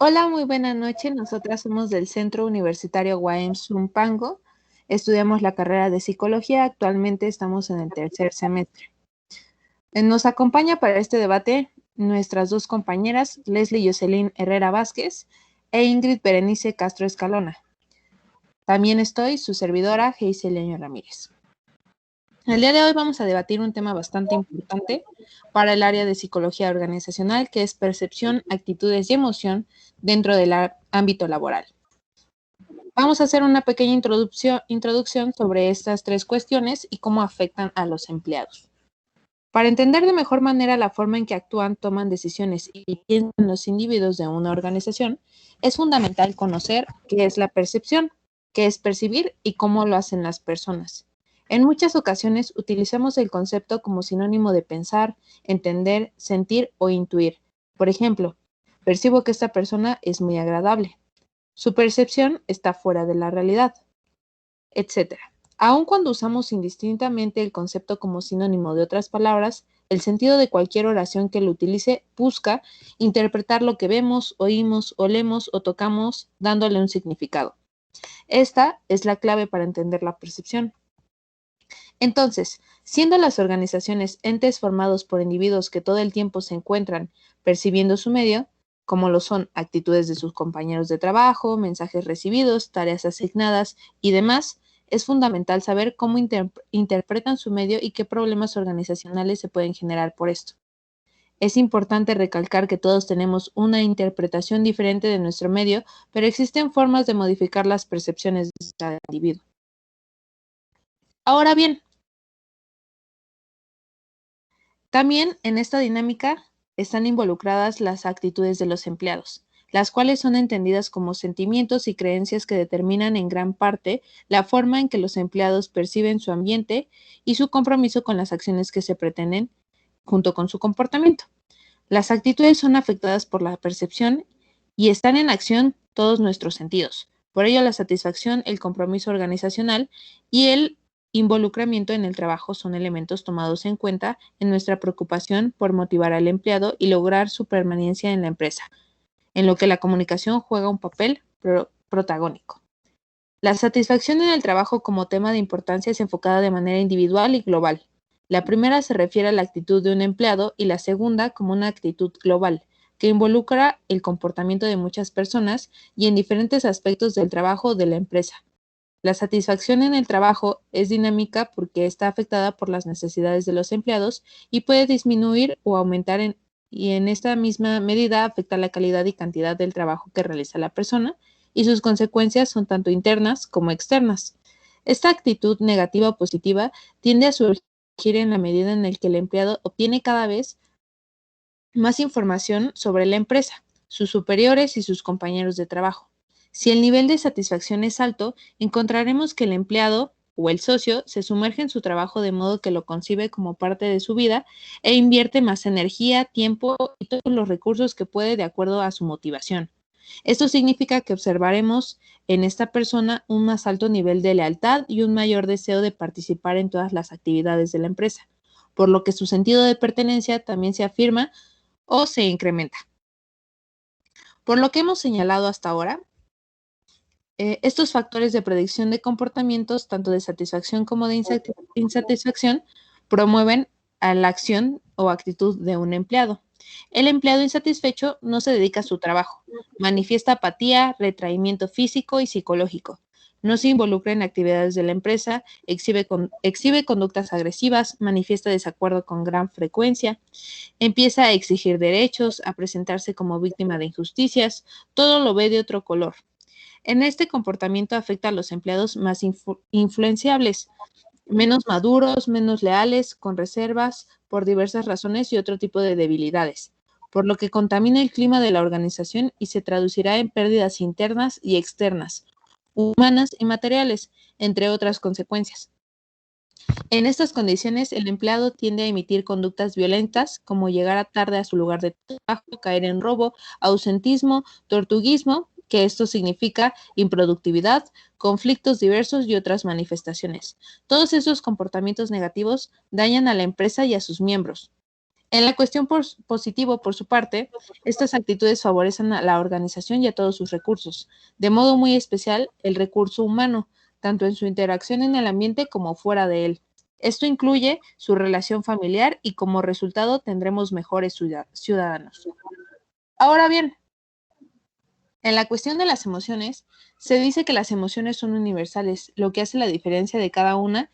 Hola, muy buena noche. Nosotras somos del Centro Universitario Guaem Zumpango. Estudiamos la carrera de psicología. Actualmente estamos en el tercer semestre. Nos acompaña para este debate nuestras dos compañeras, Leslie Jocelyn Herrera Vázquez e Ingrid Berenice Castro Escalona. También estoy, su servidora, Geisel Leño Ramírez. El día de hoy vamos a debatir un tema bastante importante para el área de psicología organizacional, que es percepción, actitudes y emoción dentro del ámbito laboral. Vamos a hacer una pequeña introducción sobre estas tres cuestiones y cómo afectan a los empleados. Para entender de mejor manera la forma en que actúan, toman decisiones y piensan los individuos de una organización, es fundamental conocer qué es la percepción, qué es percibir y cómo lo hacen las personas. En muchas ocasiones utilizamos el concepto como sinónimo de pensar, entender, sentir o intuir. Por ejemplo, percibo que esta persona es muy agradable. Su percepción está fuera de la realidad, etcétera. Aun cuando usamos indistintamente el concepto como sinónimo de otras palabras, el sentido de cualquier oración que lo utilice busca interpretar lo que vemos, oímos, olemos o tocamos, dándole un significado. Esta es la clave para entender la percepción. Entonces, siendo las organizaciones entes formados por individuos que todo el tiempo se encuentran percibiendo su medio, como lo son actitudes de sus compañeros de trabajo, mensajes recibidos, tareas asignadas y demás, es fundamental saber cómo interpretan su medio y qué problemas organizacionales se pueden generar por esto. Es importante recalcar que todos tenemos una interpretación diferente de nuestro medio, pero existen formas de modificar las percepciones de cada individuo. Ahora bien, también en esta dinámica están involucradas las actitudes de los empleados, las cuales son entendidas como sentimientos y creencias que determinan en gran parte la forma en que los empleados perciben su ambiente y su compromiso con las acciones que se pretenden junto con su comportamiento. Las actitudes son afectadas por la percepción y están en acción todos nuestros sentidos. Por ello, la satisfacción, el compromiso organizacional y el involucramiento en el trabajo son elementos tomados en cuenta en nuestra preocupación por motivar al empleado y lograr su permanencia en la empresa, en lo que la comunicación juega un papel protagónico. La satisfacción en el trabajo como tema de importancia es enfocada de manera individual y global. La primera se refiere a la actitud de un empleado y la segunda como una actitud global, que involucra el comportamiento de muchas personas y en diferentes aspectos del trabajo de la empresa. La satisfacción en el trabajo es dinámica porque está afectada por las necesidades de los empleados y puede disminuir o aumentar y en esta misma medida afecta la calidad y cantidad del trabajo que realiza la persona y sus consecuencias son tanto internas como externas. Esta actitud negativa o positiva tiende a surgir en la medida en la que el empleado obtiene cada vez más información sobre la empresa, sus superiores y sus compañeros de trabajo. Si el nivel de satisfacción es alto, encontraremos que el empleado o el socio se sumerge en su trabajo de modo que lo concibe como parte de su vida e invierte más energía, tiempo y todos los recursos que puede de acuerdo a su motivación. Esto significa que observaremos en esta persona un más alto nivel de lealtad y un mayor deseo de participar en todas las actividades de la empresa, por lo que su sentido de pertenencia también se afirma o se incrementa. Por lo que hemos señalado hasta ahora, estos factores de predicción de comportamientos, tanto de satisfacción como de insatisfacción, promueven a la acción o actitud de un empleado. El empleado insatisfecho no se dedica a su trabajo, manifiesta apatía, retraimiento físico y psicológico. No se involucra en actividades de la empresa, exhibe conductas agresivas, manifiesta desacuerdo con gran frecuencia, empieza a exigir derechos, a presentarse como víctima de injusticias, todo lo ve de otro color. En este comportamiento afecta a los empleados más influenciables, menos maduros, menos leales, con reservas, por diversas razones y otro tipo de debilidades, por lo que contamina el clima de la organización y se traducirá en pérdidas internas y externas, humanas y materiales, entre otras consecuencias. En estas condiciones, el empleado tiende a emitir conductas violentas, como llegar tarde a su lugar de trabajo, caer en robo, ausentismo, tortuguismo, que esto significa improductividad, conflictos diversos y otras manifestaciones. Todos esos comportamientos negativos dañan a la empresa y a sus miembros. En la cuestión positivo, por su parte, estas actitudes favorecen a la organización y a todos sus recursos, de modo muy especial el recurso humano, tanto en su interacción en el ambiente como fuera de él. Esto incluye su relación familiar y como resultado tendremos mejores ciudadanos. Ahora bien, en la cuestión de las emociones, se dice que las emociones son universales, lo que hace la diferencia de cada una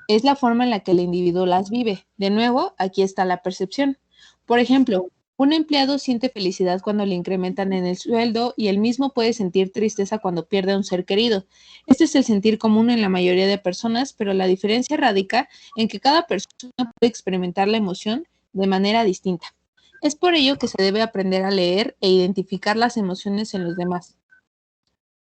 es la forma en la que el individuo las vive. De nuevo, aquí está la percepción. Por ejemplo, un empleado siente felicidad cuando le incrementan en el sueldo y él mismo puede sentir tristeza cuando pierde a un ser querido. Este es el sentir común en la mayoría de personas, pero la diferencia radica en que cada persona puede experimentar la emoción de manera distinta. Es por ello que se debe aprender a leer e identificar las emociones en los demás.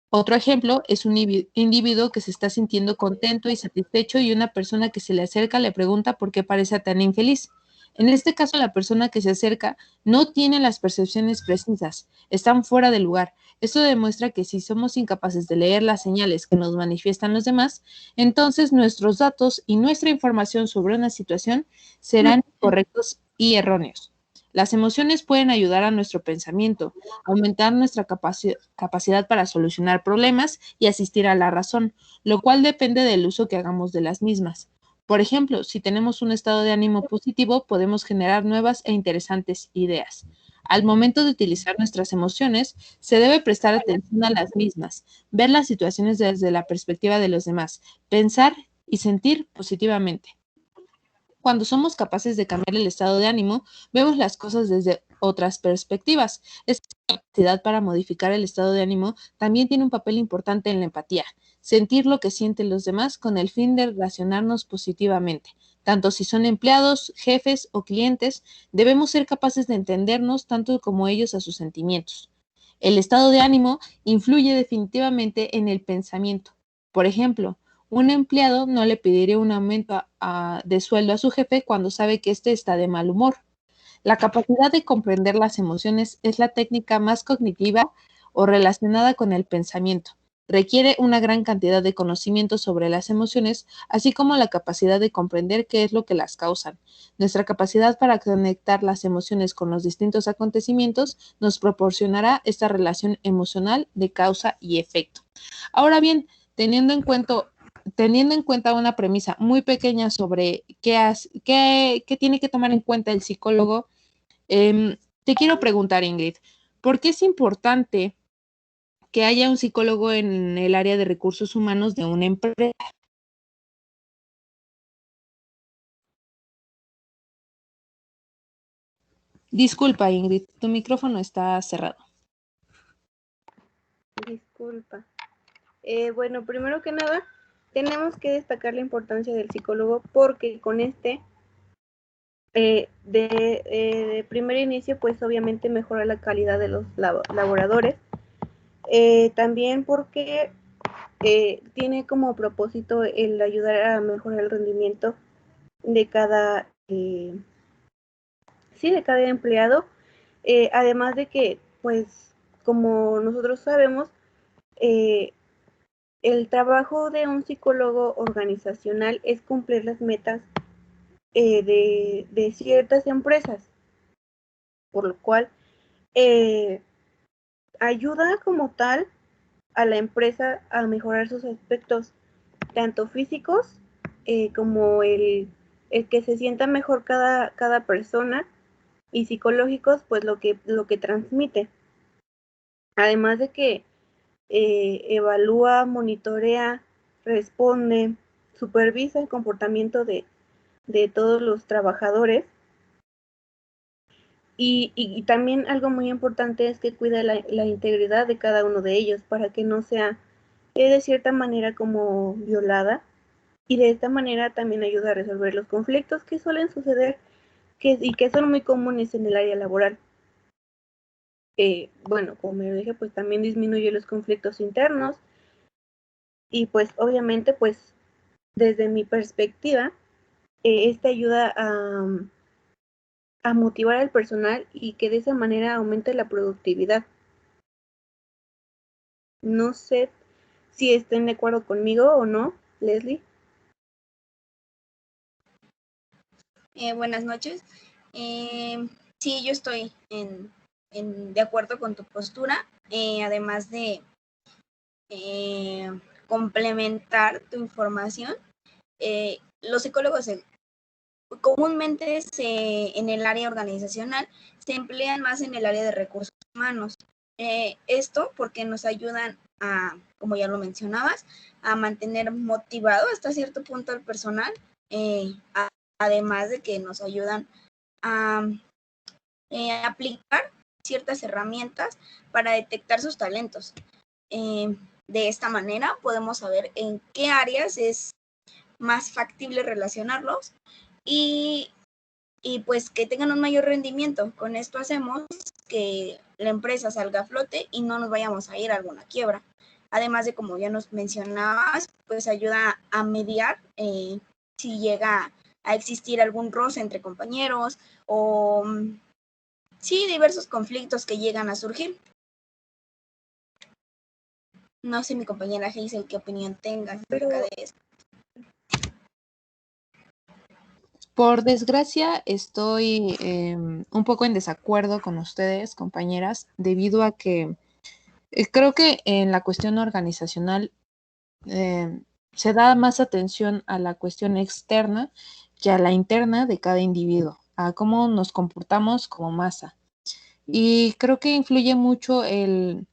Otro ejemplo es un individuo que se está sintiendo contento y satisfecho y una persona que se le acerca le pregunta por qué parece tan infeliz. En este caso, la persona que se acerca no tiene las percepciones precisas, están fuera de lugar. Esto demuestra que si somos incapaces de leer las señales que nos manifiestan los demás, entonces nuestros datos y nuestra información sobre una situación serán correctos y erróneos. Las emociones pueden ayudar a nuestro pensamiento, aumentar nuestra capacidad para solucionar problemas y asistir a la razón, lo cual depende del uso que hagamos de las mismas. Por ejemplo, si tenemos un estado de ánimo positivo, podemos generar nuevas e interesantes ideas. Al momento de utilizar nuestras emociones, se debe prestar atención a las mismas, ver las situaciones desde la perspectiva de los demás, pensar y sentir positivamente. Cuando somos capaces de cambiar el estado de ánimo, vemos las cosas desde otras perspectivas. Esta capacidad para modificar el estado de ánimo también tiene un papel importante en la empatía, sentir lo que sienten los demás con el fin de relacionarnos positivamente. Tanto si son empleados, jefes o clientes, debemos ser capaces de entendernos tanto como ellos a sus sentimientos. El estado de ánimo influye definitivamente en el pensamiento. Por ejemplo, un empleado no le pediría un aumento de sueldo a su jefe cuando sabe que éste está de mal humor. La capacidad de comprender las emociones es la técnica más cognitiva o relacionada con el pensamiento. Requiere una gran cantidad de conocimiento sobre las emociones, así como la capacidad de comprender qué es lo que las causan. Nuestra capacidad para conectar las emociones con los distintos acontecimientos nos proporcionará esta relación emocional de causa y efecto. Ahora bien, teniendo en cuenta una premisa muy pequeña sobre qué tiene que tomar en cuenta el psicólogo, te quiero preguntar, Ingrid, ¿por qué es importante que haya un psicólogo en el área de recursos humanos de una empresa? Disculpa, Ingrid, tu micrófono está cerrado. Disculpa. Bueno, primero que nada, tenemos que destacar la importancia del psicólogo porque con de primer inicio, pues obviamente mejora la calidad de los laboradores. También porque tiene como propósito el ayudar a mejorar el rendimiento de de cada empleado. Además de que, pues, como nosotros sabemos, eh, el trabajo de un psicólogo organizacional es cumplir las metas de ciertas empresas, por lo cual eh, ayuda como tal a la empresa a mejorar sus aspectos, tanto físicos como el que se sienta mejor cada persona, y psicológicos, pues lo que transmite. Además de que evalúa, monitorea, responde, supervisa el comportamiento de todos los trabajadores. Y también algo muy importante es que cuida la integridad de cada uno de ellos para que no sea de cierta manera como violada, y de esta manera también ayuda a resolver los conflictos que suelen suceder y que son muy comunes en el área laboral. Bueno, como me lo dije, pues también disminuye los conflictos internos y pues obviamente pues desde mi perspectiva, esta ayuda a motivar al personal y que de esa manera aumente la productividad. No sé si estén de acuerdo conmigo o no, Leslie. Buenas noches. Sí, yo estoy de acuerdo con tu postura, además de complementar tu información. Los psicólogos comúnmente en el área organizacional se emplean más en el área de recursos humanos. Esto porque nos ayudan a, como ya lo mencionabas, a mantener motivado hasta cierto punto al personal, además de que nos ayudan a aplicar ciertas herramientas para detectar sus talentos. De esta manera podemos saber en qué áreas es más factible relacionarlos y pues que tengan un mayor rendimiento. Con esto hacemos que la empresa salga a flote y no nos vayamos a ir a alguna quiebra. Además de, como ya nos mencionabas, pues ayuda a mediar si llega a existir algún roce entre compañeros o sí, diversos conflictos que llegan a surgir. No sé, mi compañera Hazel, qué opinión tengas acerca de esto. Por desgracia, estoy un poco en desacuerdo con ustedes, compañeras, debido a que creo que en la cuestión organizacional se da más atención a la cuestión externa que a la interna de cada individuo, a cómo nos comportamos como masa. Y creo que influye mucho el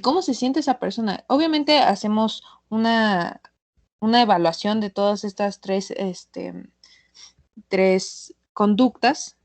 cómo se siente esa persona. Obviamente hacemos una evaluación de todas estas tres conductas,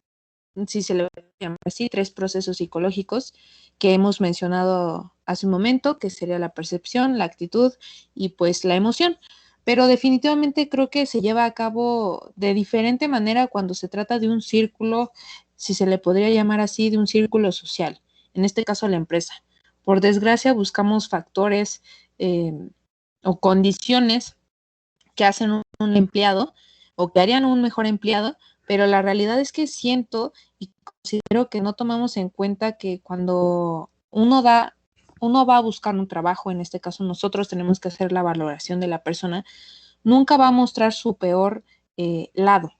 si se le llama así, tres procesos psicológicos que hemos mencionado hace un momento, que sería la percepción, la actitud y pues la emoción. Pero definitivamente creo que se lleva a cabo de diferente manera cuando se trata de un círculo, si se le podría llamar así, de un círculo social, en este caso la empresa. Por desgracia buscamos factores o condiciones que hacen un empleado o que harían un mejor empleado, pero la realidad es que siento y considero que no tomamos en cuenta que cuando uno va a buscar un trabajo, en este caso nosotros tenemos que hacer la valoración de la persona, nunca va a mostrar su peor lado.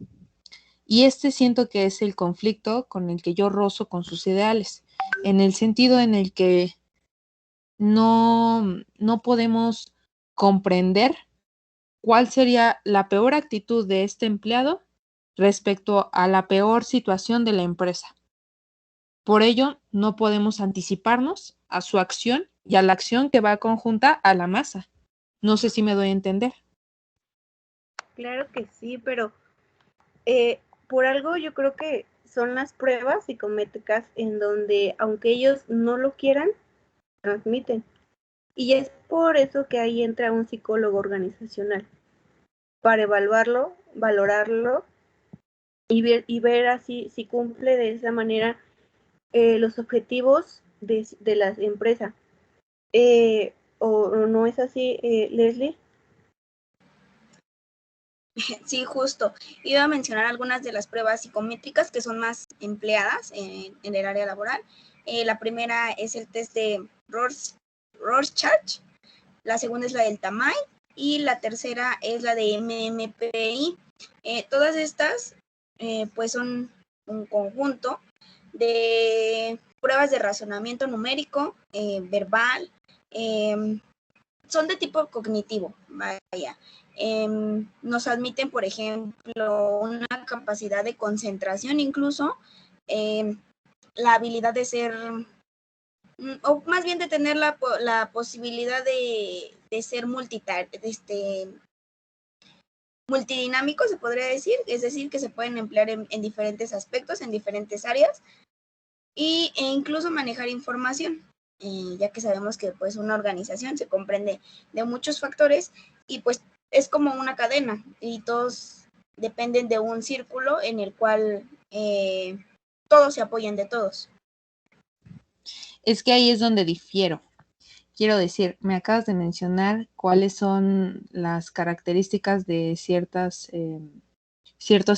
Y siento que es el conflicto con el que yo rozo con sus ideales, en el sentido en el que no podemos comprender cuál sería la peor actitud de este empleado respecto a la peor situación de la empresa. Por ello, no podemos anticiparnos a su acción y a la acción que va conjunta a la masa. No sé si me doy a entender. Claro que sí, pero por algo yo creo que son las pruebas psicométricas en donde, aunque ellos no lo quieran, transmiten. Y es por eso que ahí entra un psicólogo organizacional, para evaluarlo, valorarlo y ver así si cumple de esa manera los objetivos de la empresa. ¿O no es así, Leslie? Sí, justo. Iba a mencionar algunas de las pruebas psicométricas que son más empleadas en el área laboral. La primera es el test de Rorschach, la segunda es la del TAMAI y la tercera es la de MMPI. Todas estas pues son un conjunto de pruebas de razonamiento numérico, verbal, son de tipo cognitivo, vaya. Nos admiten, por ejemplo, una capacidad de concentración, incluso la habilidad de ser, o más bien de tener la posibilidad de ser multidinámico, se podría decir, es decir, que se pueden emplear en diferentes aspectos, en diferentes áreas, e incluso manejar información, ya que sabemos que pues una organización se comprende de muchos factores y pues es como una cadena y todos dependen de un círculo en el cual todos se apoyan de todos. Es que ahí es donde difiero. Quiero decir, me acabas de mencionar cuáles son las características de ciertos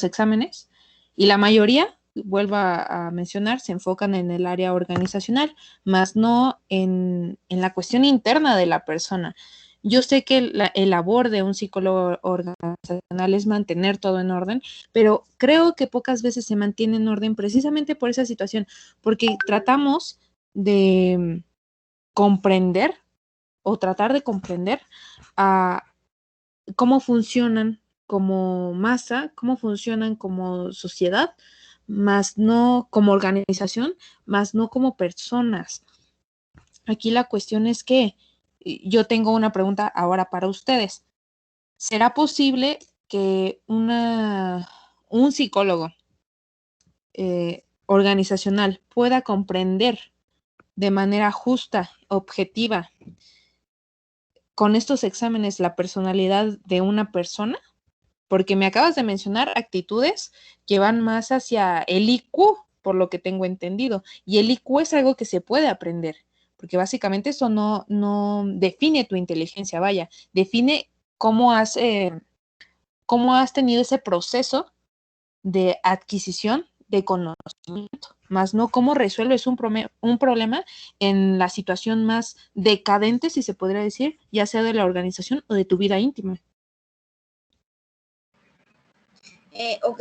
exámenes y la mayoría, vuelvo a mencionar, se enfocan en el área organizacional, más no en la cuestión interna de la persona. Yo sé que el labor de un psicólogo organizacional es mantener todo en orden, pero creo que pocas veces se mantiene en orden precisamente por esa situación, porque tratamos de comprender o tratar de comprender a cómo funcionan como masa, cómo funcionan como sociedad, más no como organización, más no como personas. Aquí la cuestión es que yo tengo una pregunta ahora para ustedes. ¿Será posible que un psicólogo organizacional pueda comprender de manera justa, objetiva, con estos exámenes la personalidad de una persona? Porque me acabas de mencionar actitudes que van más hacia el IQ, por lo que tengo entendido. Y el IQ es algo que se puede aprender, porque básicamente eso no define tu inteligencia, vaya, define cómo has tenido ese proceso de adquisición de conocimiento, más no cómo resuelves un problema en la situación más decadente, si se podría decir, ya sea de la organización o de tu vida íntima. Ok,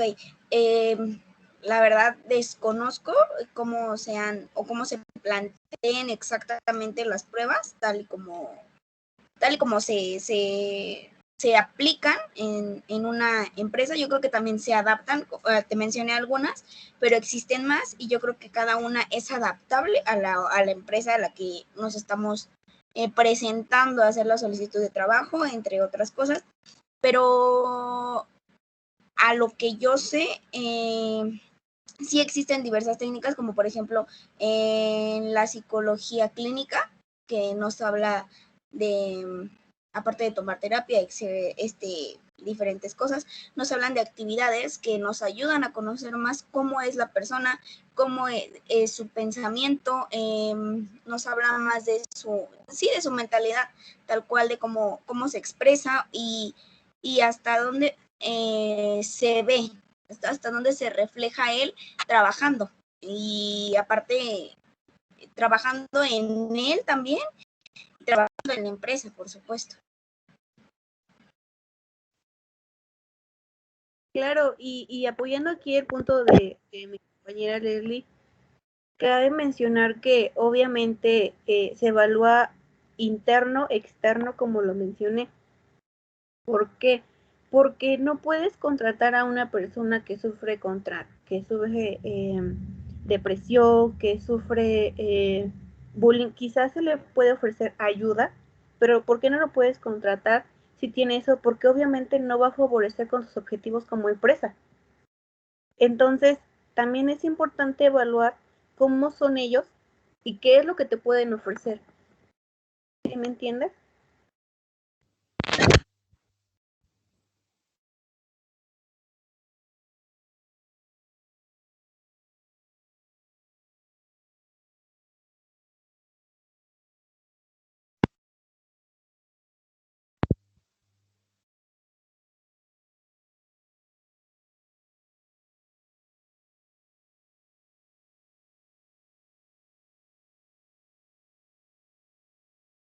la verdad desconozco cómo sean o cómo se planteen exactamente las pruebas, tal y como se aplican en una empresa. Yo creo que también se adaptan, te mencioné algunas, pero existen más y yo creo que cada una es adaptable a la empresa a la que nos estamos presentando a hacer la solicitud de trabajo, entre otras cosas. Pero a lo que yo sé, sí existen diversas técnicas, como por ejemplo en la psicología clínica, que nos habla de, aparte de tomar terapia, diferentes cosas, nos hablan de actividades que nos ayudan a conocer más cómo es la persona, cómo es su pensamiento, nos habla más de de su mentalidad, tal cual, de cómo se expresa y hasta dónde se ve, hasta dónde se refleja él trabajando. Y aparte, trabajando en él también, y trabajando en la empresa, por supuesto. Claro, y apoyando aquí el punto de mi compañera Leslie, cabe mencionar que obviamente se evalúa interno, externo, como lo mencioné. ¿Por qué? Porque no puedes contratar a una persona que sufre depresión, que sufre bullying. Quizás se le puede ofrecer ayuda, pero ¿por qué no lo puedes contratar si tiene eso? Porque obviamente no va a favorecer con sus objetivos como empresa. Entonces, también es importante evaluar cómo son ellos y qué es lo que te pueden ofrecer. ¿Sí me entiendes?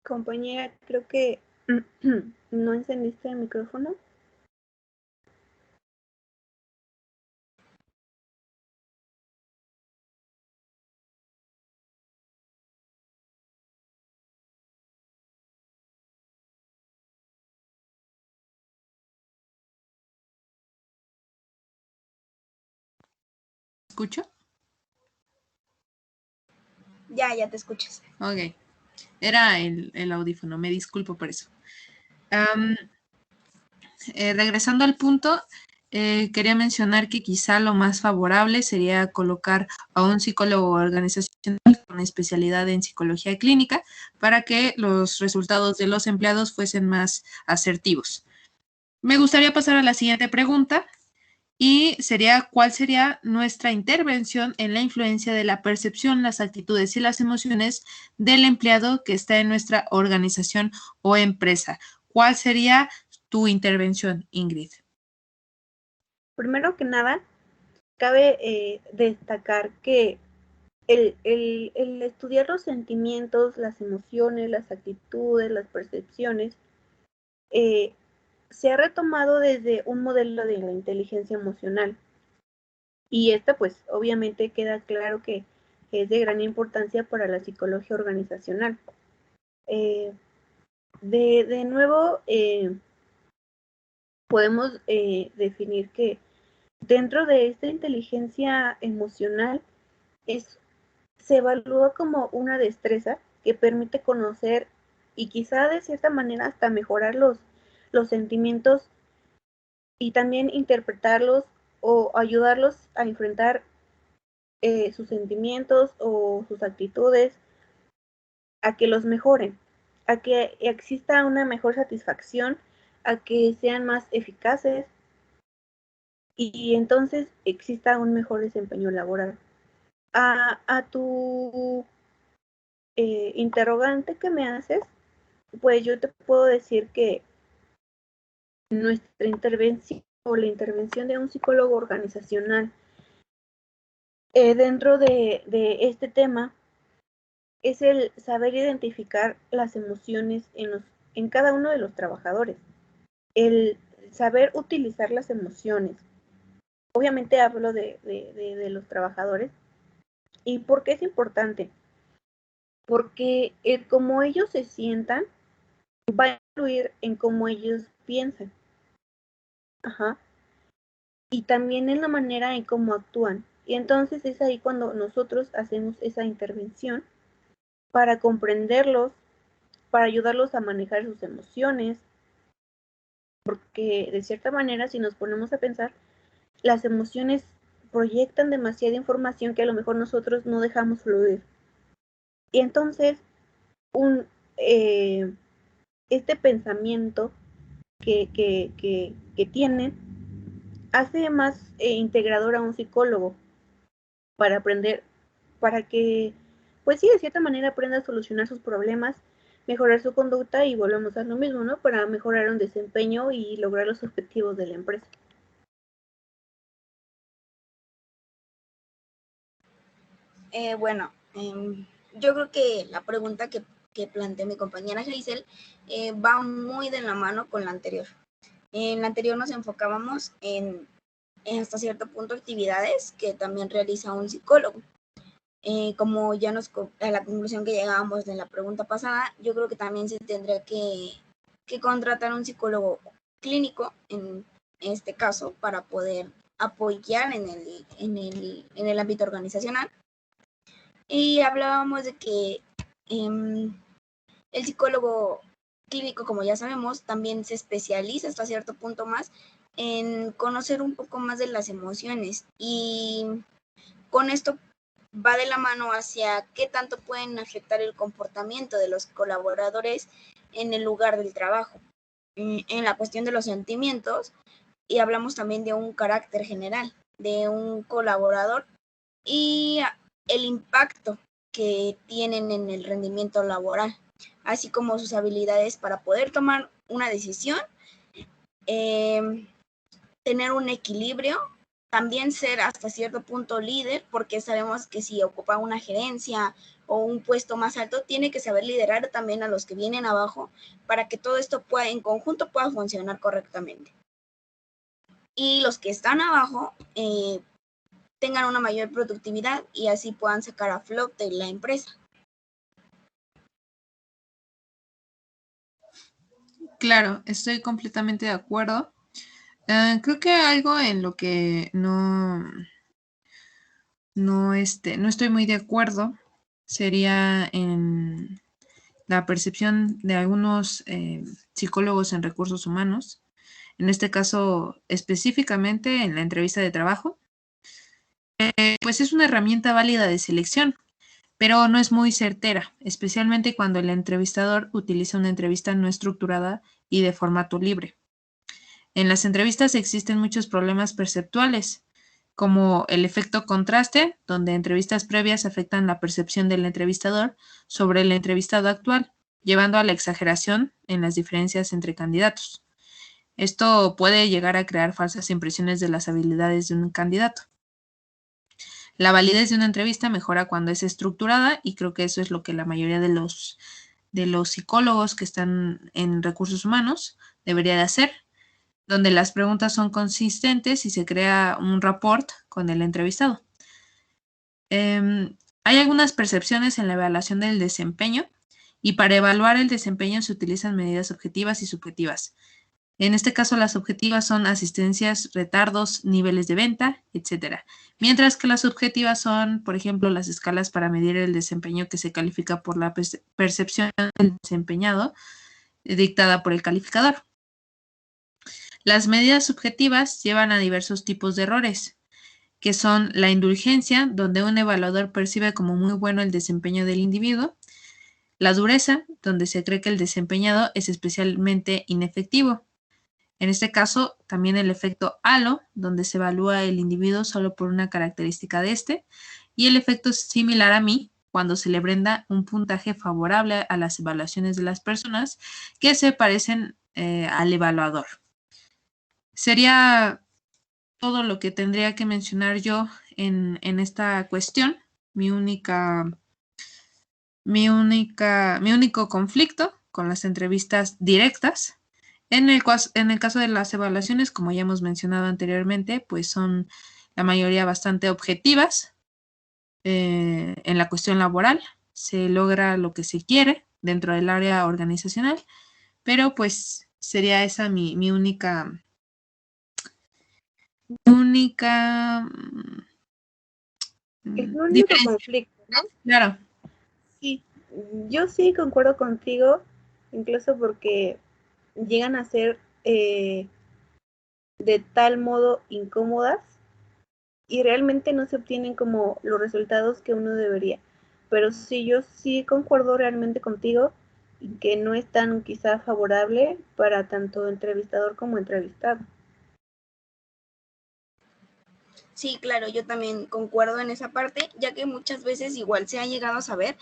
Compañera, creo que no encendiste el micrófono. ¿Escucho? Ya te escuchas. Ok, era el audífono, me disculpo por eso. Regresando al punto, quería mencionar que quizá lo más favorable sería colocar a un psicólogo organizacional con especialidad en psicología clínica para que los resultados de los empleados fuesen más asertivos. Me gustaría pasar a la siguiente pregunta y sería, ¿cuál sería nuestra intervención en la influencia de la percepción, las actitudes y las emociones del empleado que está en nuestra organización o empresa? ¿Cuál sería tu intervención, Ingrid? Primero que nada, cabe destacar que el estudiar los sentimientos, las emociones, las actitudes, las percepciones, se ha retomado desde un modelo de la inteligencia emocional. Y esta, pues, obviamente queda claro que es de gran importancia para la psicología organizacional. De nuevo, podemos definir que dentro de esta inteligencia emocional se evalúa como una destreza que permite conocer y quizá de cierta manera hasta mejorar los sentimientos y también interpretarlos o ayudarlos a enfrentar sus sentimientos o sus actitudes, a que los mejoren, a que exista una mejor satisfacción, a que sean más eficaces y entonces exista un mejor desempeño laboral. A tu interrogante que me haces, pues yo te puedo decir que nuestra intervención o la intervención de un psicólogo organizacional dentro de este tema es el saber identificar las emociones en cada uno de los trabajadores, el saber utilizar las emociones. Obviamente hablo de los trabajadores. ¿Y por qué es importante? Porque cómo ellos se sientan va a influir en cómo ellos piensan. Ajá. Y también en la manera en cómo actúan. Y entonces es ahí cuando nosotros hacemos esa intervención para comprenderlos, para ayudarlos a manejar sus emociones, porque de cierta manera, si nos ponemos a pensar, las emociones proyectan demasiada información que a lo mejor nosotros no dejamos fluir. Y entonces, este pensamiento que tienen hace más integrador a un psicólogo para aprender, para que, pues sí, de cierta manera aprenda a solucionar sus problemas, mejorar su conducta y volvemos a lo mismo, ¿no? Para mejorar un desempeño y lograr los objetivos de la empresa. Bueno, yo creo que la pregunta que planteó mi compañera Hazel va muy de la mano con la anterior. En la anterior nos enfocábamos en hasta cierto punto actividades que también realiza un psicólogo. Como ya a la conclusión que llegábamos de la pregunta pasada, yo creo que también se tendría que contratar un psicólogo clínico en este caso para poder apoyar en el ámbito organizacional. Y hablábamos de que el psicólogo clínico, como ya sabemos, también se especializa hasta cierto punto más en conocer un poco más de las emociones, y con esto va de la mano hacia qué tanto pueden afectar el comportamiento de los colaboradores en el lugar del trabajo. En la cuestión de los sentimientos, y hablamos también de un carácter general de un colaborador y el impacto que tienen en el rendimiento laboral, así como sus habilidades para poder tomar una decisión, tener un equilibrio, también ser hasta cierto punto líder, porque sabemos que si ocupa una gerencia o un puesto más alto, tiene que saber liderar también a los que vienen abajo para que todo esto en conjunto pueda funcionar correctamente. Y los que están abajo tengan una mayor productividad y así puedan sacar a flote la empresa. Claro, estoy completamente de acuerdo. Creo que algo en lo que no estoy muy de acuerdo sería en la percepción de algunos psicólogos en recursos humanos, en este caso específicamente en la entrevista de trabajo. Pues es una herramienta válida de selección, pero no es muy certera, especialmente cuando el entrevistador utiliza una entrevista no estructurada y de formato libre. En las entrevistas existen muchos problemas perceptuales, como el efecto contraste, donde entrevistas previas afectan la percepción del entrevistador sobre el entrevistado actual, llevando a la exageración en las diferencias entre candidatos. Esto puede llegar a crear falsas impresiones de las habilidades de un candidato. La validez de una entrevista mejora cuando es estructurada y creo que eso es lo que la mayoría de los psicólogos que están en recursos humanos debería de hacer, donde las preguntas son consistentes y se crea un rapport con el entrevistado. Hay algunas percepciones en la evaluación del desempeño y para evaluar el desempeño se utilizan medidas objetivas y subjetivas. En este caso, las objetivas son asistencias, retardos, niveles de venta, etcétera. Mientras que las subjetivas son, por ejemplo, las escalas para medir el desempeño que se califica por la percepción del desempeñado dictada por el calificador. Las medidas subjetivas llevan a diversos tipos de errores, que son la indulgencia, donde un evaluador percibe como muy bueno el desempeño del individuo, la dureza, donde se cree que el desempeñado es especialmente inefectivo. En este caso, también el efecto halo, donde se evalúa el individuo solo por una característica de este, y el efecto similar a mí, cuando se le brinda un puntaje favorable a las evaluaciones de las personas que se parecen al evaluador. Sería todo lo que tendría que mencionar yo en esta cuestión. Mi único conflicto con las entrevistas directas. En el caso de las evaluaciones, como ya hemos mencionado anteriormente, pues son la mayoría bastante objetivas. En la cuestión laboral se logra lo que se quiere dentro del área organizacional, pero pues sería esa mi única Es el único diferencia. conflicto, ¿no? Claro. Sí, yo sí concuerdo contigo, incluso porque llegan a ser de tal modo incómodas y realmente no se obtienen como los resultados que uno debería. Pero sí, yo sí concuerdo realmente contigo y que no es tan quizá favorable para tanto entrevistador como entrevistado. Sí, claro, yo también concuerdo en esa parte, ya que muchas veces igual se ha llegado a saber,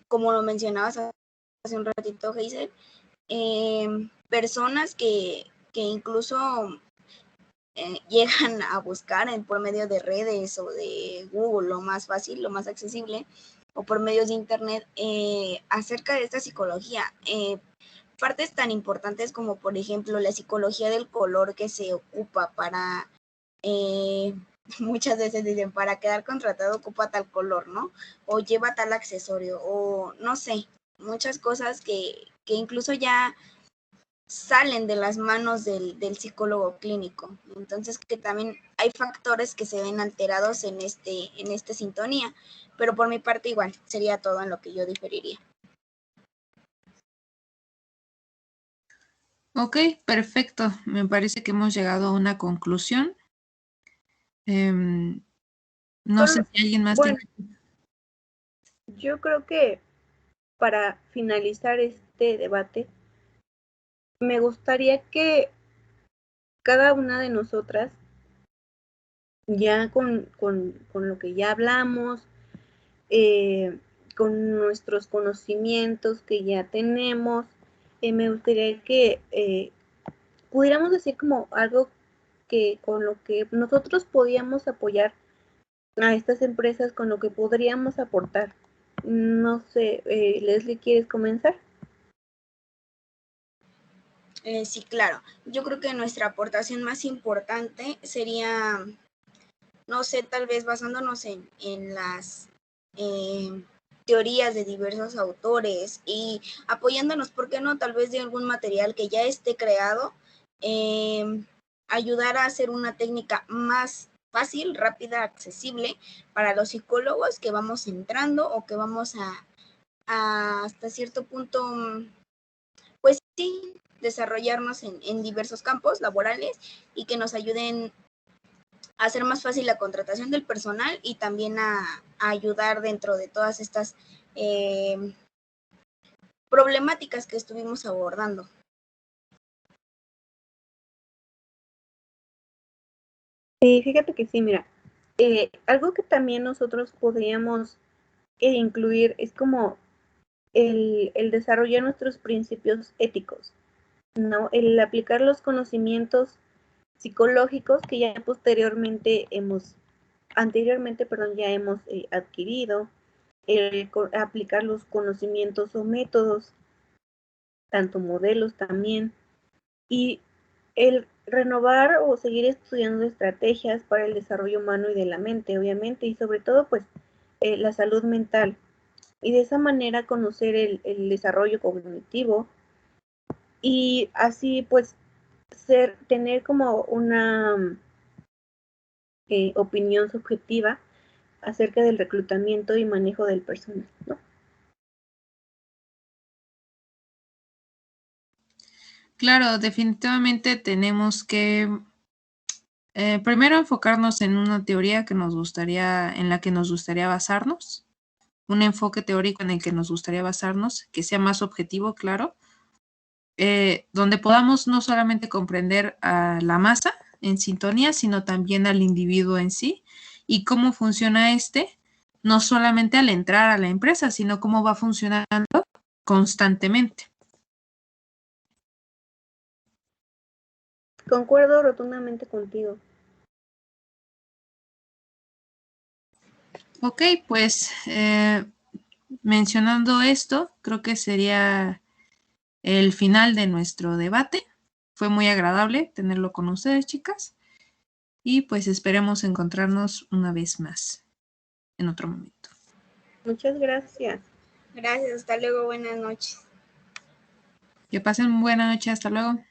como lo mencionabas hace un ratito, Hazel, personas que incluso llegan a buscar por medio de redes o de Google, lo más fácil, lo más accesible, o por medios de Internet, acerca de esta psicología. Partes tan importantes como, por ejemplo, la psicología del color que se ocupa para, muchas veces dicen, para quedar contratado ocupa tal color, ¿no? O lleva tal accesorio, o no sé, muchas cosas que incluso ya salen de las manos del psicólogo clínico. Entonces, que también hay factores que se ven alterados en esta sintonía, pero por mi parte igual, sería todo en lo que yo diferiría. Ok, perfecto. Me parece que hemos llegado a una conclusión. No sé si alguien más Bueno, tiene. yo creo que para finalizar este debate, me gustaría que cada una de nosotras, ya con lo que ya hablamos, con nuestros conocimientos que ya tenemos, me gustaría que pudiéramos decir como algo que con lo que nosotros podíamos apoyar a estas empresas, con lo que podríamos aportar. No sé, Leslie, ¿quieres comenzar? Sí, claro. Yo creo que nuestra aportación más importante sería, no sé, tal vez basándonos en las teorías de diversos autores y apoyándonos, ¿por qué no? Tal vez de algún material que ya esté creado, ayudar a hacer una técnica más fácil, rápida, accesible para los psicólogos que vamos entrando o que vamos a hasta cierto punto, pues sí, desarrollarnos en diversos campos laborales y que nos ayuden a hacer más fácil la contratación del personal y también a ayudar dentro de todas estas problemáticas que estuvimos abordando. Sí, fíjate que sí, mira, algo que también nosotros podríamos incluir es como el desarrollar nuestros principios éticos, ¿no? El aplicar los conocimientos psicológicos que ya anteriormente, ya hemos adquirido, aplicar los conocimientos o métodos, tanto modelos también, y el renovar o seguir estudiando estrategias para el desarrollo humano y de la mente, obviamente, y sobre todo, pues, la salud mental. Y de esa manera conocer el desarrollo cognitivo y así, pues, tener como una opinión subjetiva acerca del reclutamiento y manejo del personal, ¿no? Claro, definitivamente tenemos que primero enfocarnos en una teoría en la que nos gustaría basarnos, un enfoque teórico en el que nos gustaría basarnos, que sea más objetivo, claro, donde podamos no solamente comprender a la masa en sintonía, sino también al individuo en sí y cómo funciona no solamente al entrar a la empresa, sino cómo va funcionando constantemente. Concuerdo rotundamente contigo. Ok, pues mencionando esto, creo que sería el final de nuestro debate. Fue muy agradable tenerlo con ustedes, chicas. Y pues esperemos encontrarnos una vez más en otro momento. Muchas gracias. Gracias, hasta luego, buenas noches. Que pasen buena noche, hasta luego.